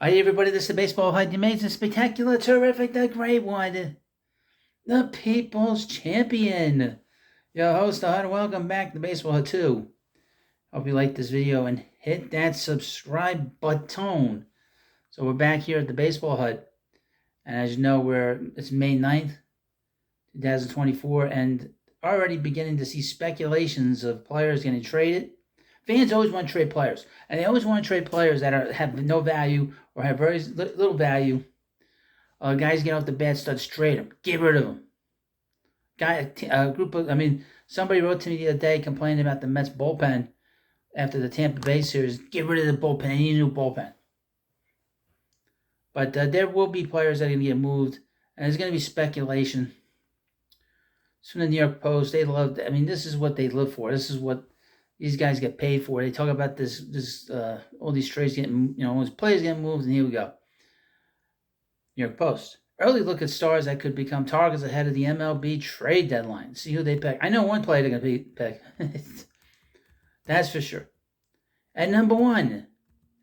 Hi, everybody. This is the Baseball Hut, the amazing, spectacular, terrific, the great one, the People's Champion. Your host, the Hut, welcome back to Baseball Hut 2. Hope you like this video and hit that subscribe button. So we're back here at the Baseball Hut. And as you know, it's May 9th, 2024, and already beginning to see speculations of players getting traded. Fans always want to trade players, and they always want to trade players that have no value or have very little value. Guys get off the bat, start trade them, get rid of them. Somebody wrote to me the other day complaining about the Mets bullpen after the Tampa Bay series. Get rid of the bullpen. They need a new bullpen. But there will be players that are going to get moved, and there's going to be speculation. So from the New York Post, this is what they live for. This is what these guys get paid for. They talk about all these trades getting, all these players getting moved, and here we go. New York Post. Early look at stars that could become targets ahead of the MLB trade deadline. See who they pick. I know one player they're going to pick. That's for sure. At number one,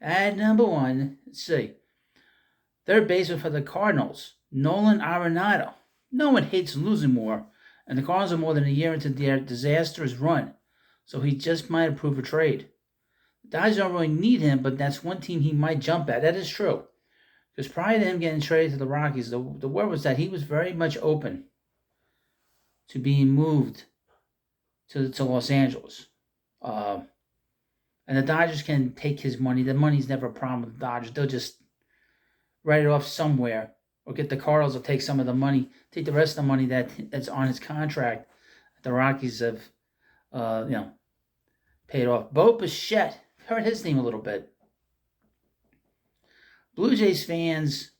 let's see. Third baseman for the Cardinals, Nolan Arenado. No one hates losing more, and the Cardinals are more than a year into their disastrous run. So he just might approve a trade. The Dodgers don't really need him, but that's one team he might jump at. That is true. Because prior to him getting traded to the Rockies, the word was that he was very much open to being moved to Los Angeles. And the Dodgers can take his money. The money's never a problem with the Dodgers. They'll just write it off somewhere, or get the Cardinals to take some of the money, take the rest of the money that's on his contract. The Rockies have, paid off. Bichete, heard his name a little bit. Blue Jays fans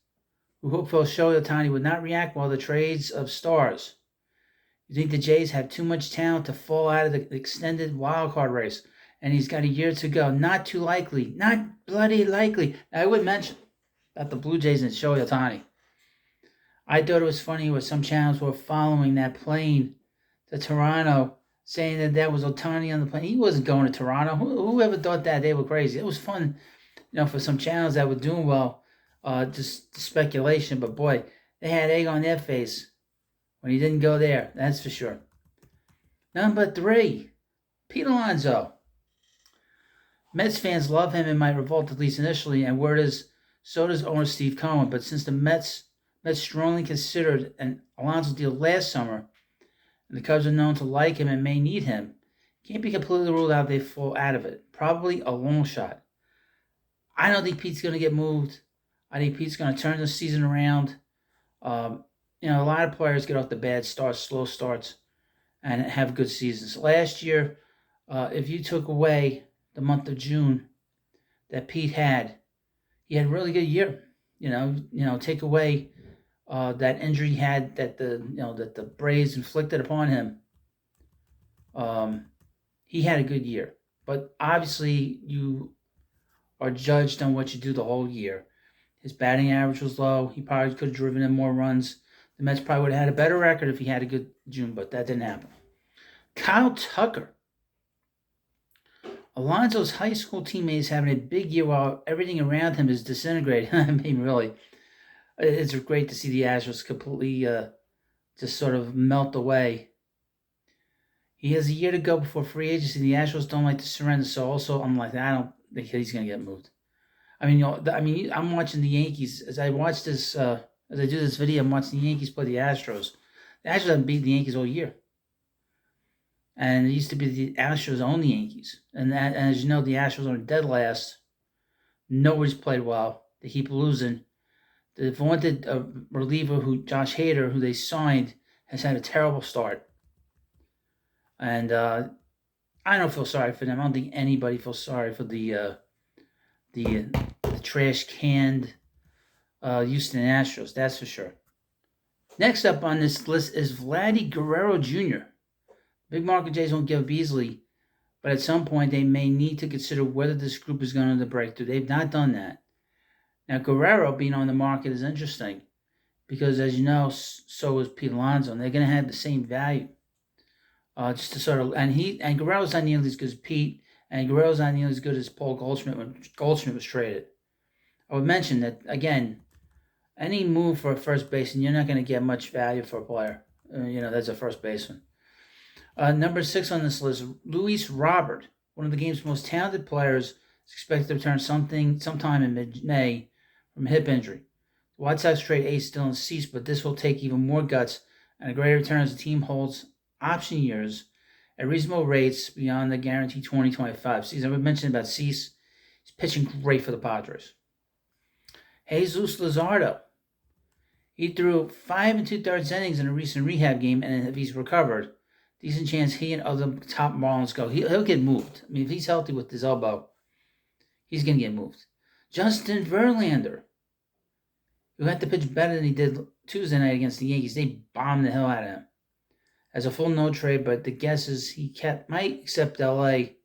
who hope for Shohei Ohtani would not react well to trades of stars. You think the Jays have too much talent to fall out of the extended wild card race, and he's got a year to go. Not too likely. Not bloody likely. I would mention about the Blue Jays and Shohei Ohtani. I thought it was funny where some channels were following that plane to Toronto, saying that was Ohtani on the plane. He wasn't going to Toronto. Whoever thought that? They were crazy. It was fun, for some channels that were doing well, just speculation. But boy, they had egg on their face when he didn't go there. That's for sure. Number 3, Pete Alonso. Mets fans love him and might revolt, at least initially, and word is so does owner Steve Cohen. But since the Mets strongly considered an Alonso deal last summer, and the Cubs are known to like him and may need him, can't be completely ruled out they fall out of it. Probably a long shot. I don't think Pete's going to get moved. I think Pete's going to turn the season around. A lot of players get off the bad starts, slow starts, and have good seasons. Last year, if you took away the month of June that Pete had, he had a really good year. Take away that injury he had that the Braves inflicted upon him. He had a good year, but obviously you are judged on what you do the whole year. His batting average was low. He probably could have driven in more runs. The Mets probably would have had a better record if he had a good June, but that didn't happen. Kyle Tucker. Alonso's high school teammate is having a big year while everything around him is disintegrating. I mean, really. It's great to see the Astros completely just sort of melt away. He has a year to go before free agency. The Astros don't like to surrender, so also I'm like, I don't think he's going to get moved. I'm watching the Yankees. As I watch this, as I do this video, I'm watching the Yankees play the Astros. The Astros haven't beaten the Yankees all year. And it used to be the Astros own the Yankees. And as you know, the Astros are dead last. Nobody's played well. They keep losing. The vaunted reliever, Josh Hader, who they signed, has had a terrible start. And I don't feel sorry for them. I don't think anybody feels sorry for the trash-canned Houston Astros. That's for sure. Next up on this list is Vladimir Guerrero Jr. Big market Jays won't give up easily, but at some point they may need to consider whether this group is going to break through. They've not done that. Now, Guerrero being on the market is interesting because, as you know, so is Pete Alonso, and they're going to have the same value. Just to sort of, and Guerrero's not nearly as good as Pete, and Guerrero's not nearly as good as Paul Goldschmidt when Goldschmidt was traded. I would mention that, again, any move for a first baseman, you're not going to get much value for a player. That's a first baseman. Number 6 on this list, Luis Robert, one of the game's most talented players, is expected to return sometime in mid-May from a hip injury. The White Sox trade ace Dylan Cease, but this will take even more guts and a greater return as the team holds option years at reasonable rates beyond the guaranteed 2025 season. I mentioned about Cease. He's pitching great for the Padres. Jesus Luzardo. He threw 5 2/3 innings in a recent rehab game, and if he's recovered, decent chance he and other top Marlins go. He'll get moved. I mean, if he's healthy with his elbow, he's going to get moved. Justin Verlander, who had to pitch better than he did Tuesday night against the Yankees. They bombed the hell out of him. As a full no trade, but the guess is he might accept L.A.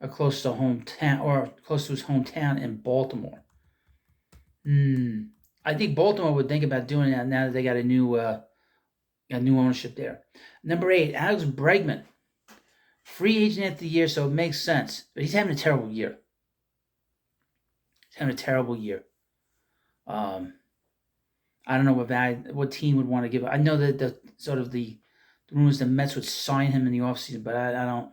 or close to his hometown in Baltimore. I think Baltimore would think about doing that now that they got a new ownership there. Number 8, Alex Bregman. Free agent after the year, so it makes sense. But he's having a terrible year. I don't know what team would want to give it. I know that the rumors the Mets would sign him in the offseason, but I don't.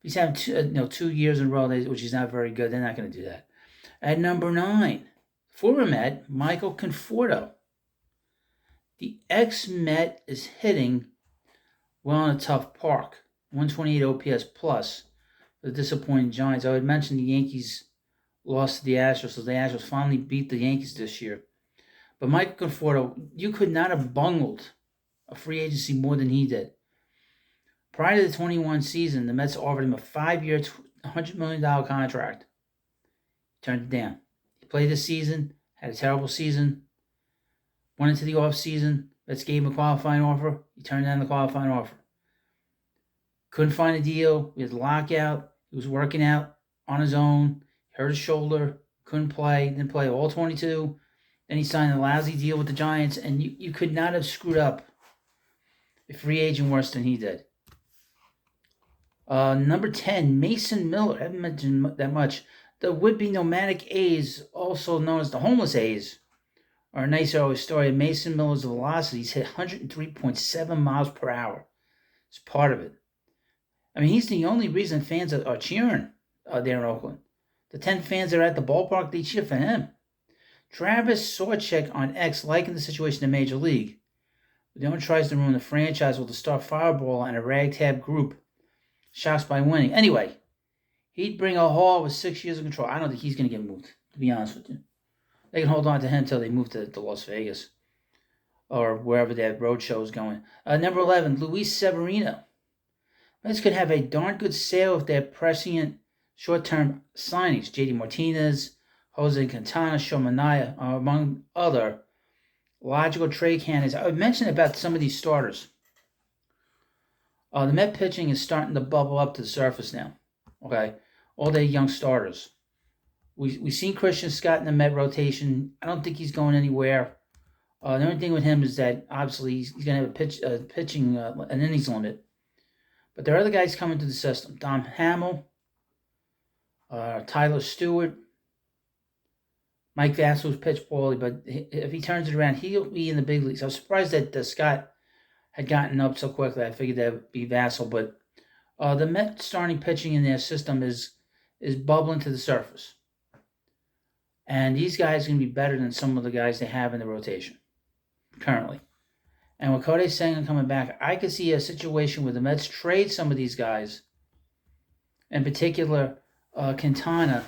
If he's having 2 years in a row, which is not very good, they're not going to do that. At number 9, former Met Michael Conforto. The ex-Met is hitting well in a tough park. 128 OPS plus for the disappointing Giants. I would mention the Yankees lost to the Astros, so the Astros finally beat the Yankees this year. But Michael Conforto, you could not have bungled a free agency more than he did. Prior to the 21 season, the Mets offered him a 5-year, $100 million contract. He turned it down. He played this season, had a terrible season, went into the offseason. Mets gave him a qualifying offer. He turned down the qualifying offer. Couldn't find a deal. We had a lockout. He was working out on his own. Hurt his shoulder. Couldn't play. Didn't play all 22. Then he signed a lousy deal with the Giants, and you could not have screwed up a free agent worse than he did. Number 10, Mason Miller. I haven't mentioned that much. The would-be nomadic A's, also known as the homeless A's, are a nicer story. Mason Miller's velocities hit 103.7 miles per hour. It's part of it. I mean, he's the only reason fans are cheering there in Oakland. The 10 fans that are at the ballpark, they cheer for him. Travis Sorchek on X liking the situation in Major League. But tries to ruin the franchise with a star fireball and a ragtag group. Shocks by winning. Anyway, he'd bring a haul with 6 years of control. I don't think he's going to get moved, to be honest with you. They can hold on to him until they move to Las Vegas or wherever their road show is going. Number 11, Luis Severino. Mets could have a darn good sale if they're prescient short-term signings. JD Martinez, Jose Quintana, Shomanaya are among other logical trade candidates. I would mention about some of these starters. The Met pitching is starting to bubble up to the surface now. Okay, all their young starters. We've seen Christian Scott in the Met rotation. I don't think he's going anywhere. The only thing with him is that obviously he's going to have an innings limit. But there are other guys coming to the system. Dom Hamill, Tyler Stewart, Mike Vassal's pitched poorly, but if he turns it around, he'll be in the big leagues. I was surprised that Scott had gotten up so quickly. I figured that would be Vassal, but the Met starting pitching in their system is bubbling to the surface. And these guys are going to be better than some of the guys they have in the rotation currently. And with Cody Senga coming back, I could see a situation where the Mets trade some of these guys, in particular Quintana,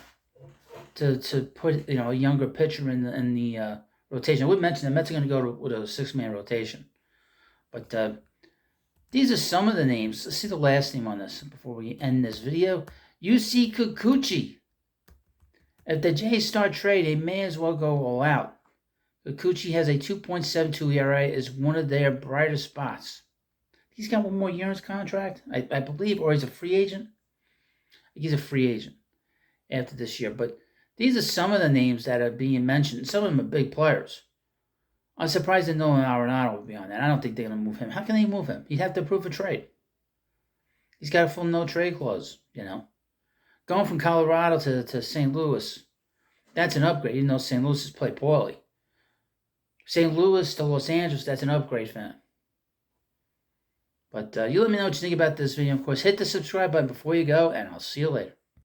to put a younger pitcher in the rotation. I would mention the Mets are going to go with a 6-man rotation. But these are some of the names. Let's see the last name on this before we end this video. UC Kikuchi. If the Jays start trade, they may as well go all out. Kikuchi has a 2.72 ERA, is one of their brighter spots. He's got one more year in his contract, I believe, or he's a free agent. He's a free agent after this year. But these are some of the names that are being mentioned. Some of them are big players. I'm surprised that Nolan Arenado would be on that. I don't think they're going to move him. How can they move him? He'd have to approve a trade. He's got a full no-trade clause, Going from Colorado to St. Louis, That's an upgrade, even though St. Louis has played poorly. St. Louis to Los Angeles, that's an upgrade for them. But you let me know what you think about this video. Of course, hit the subscribe button before you go, and I'll see you later.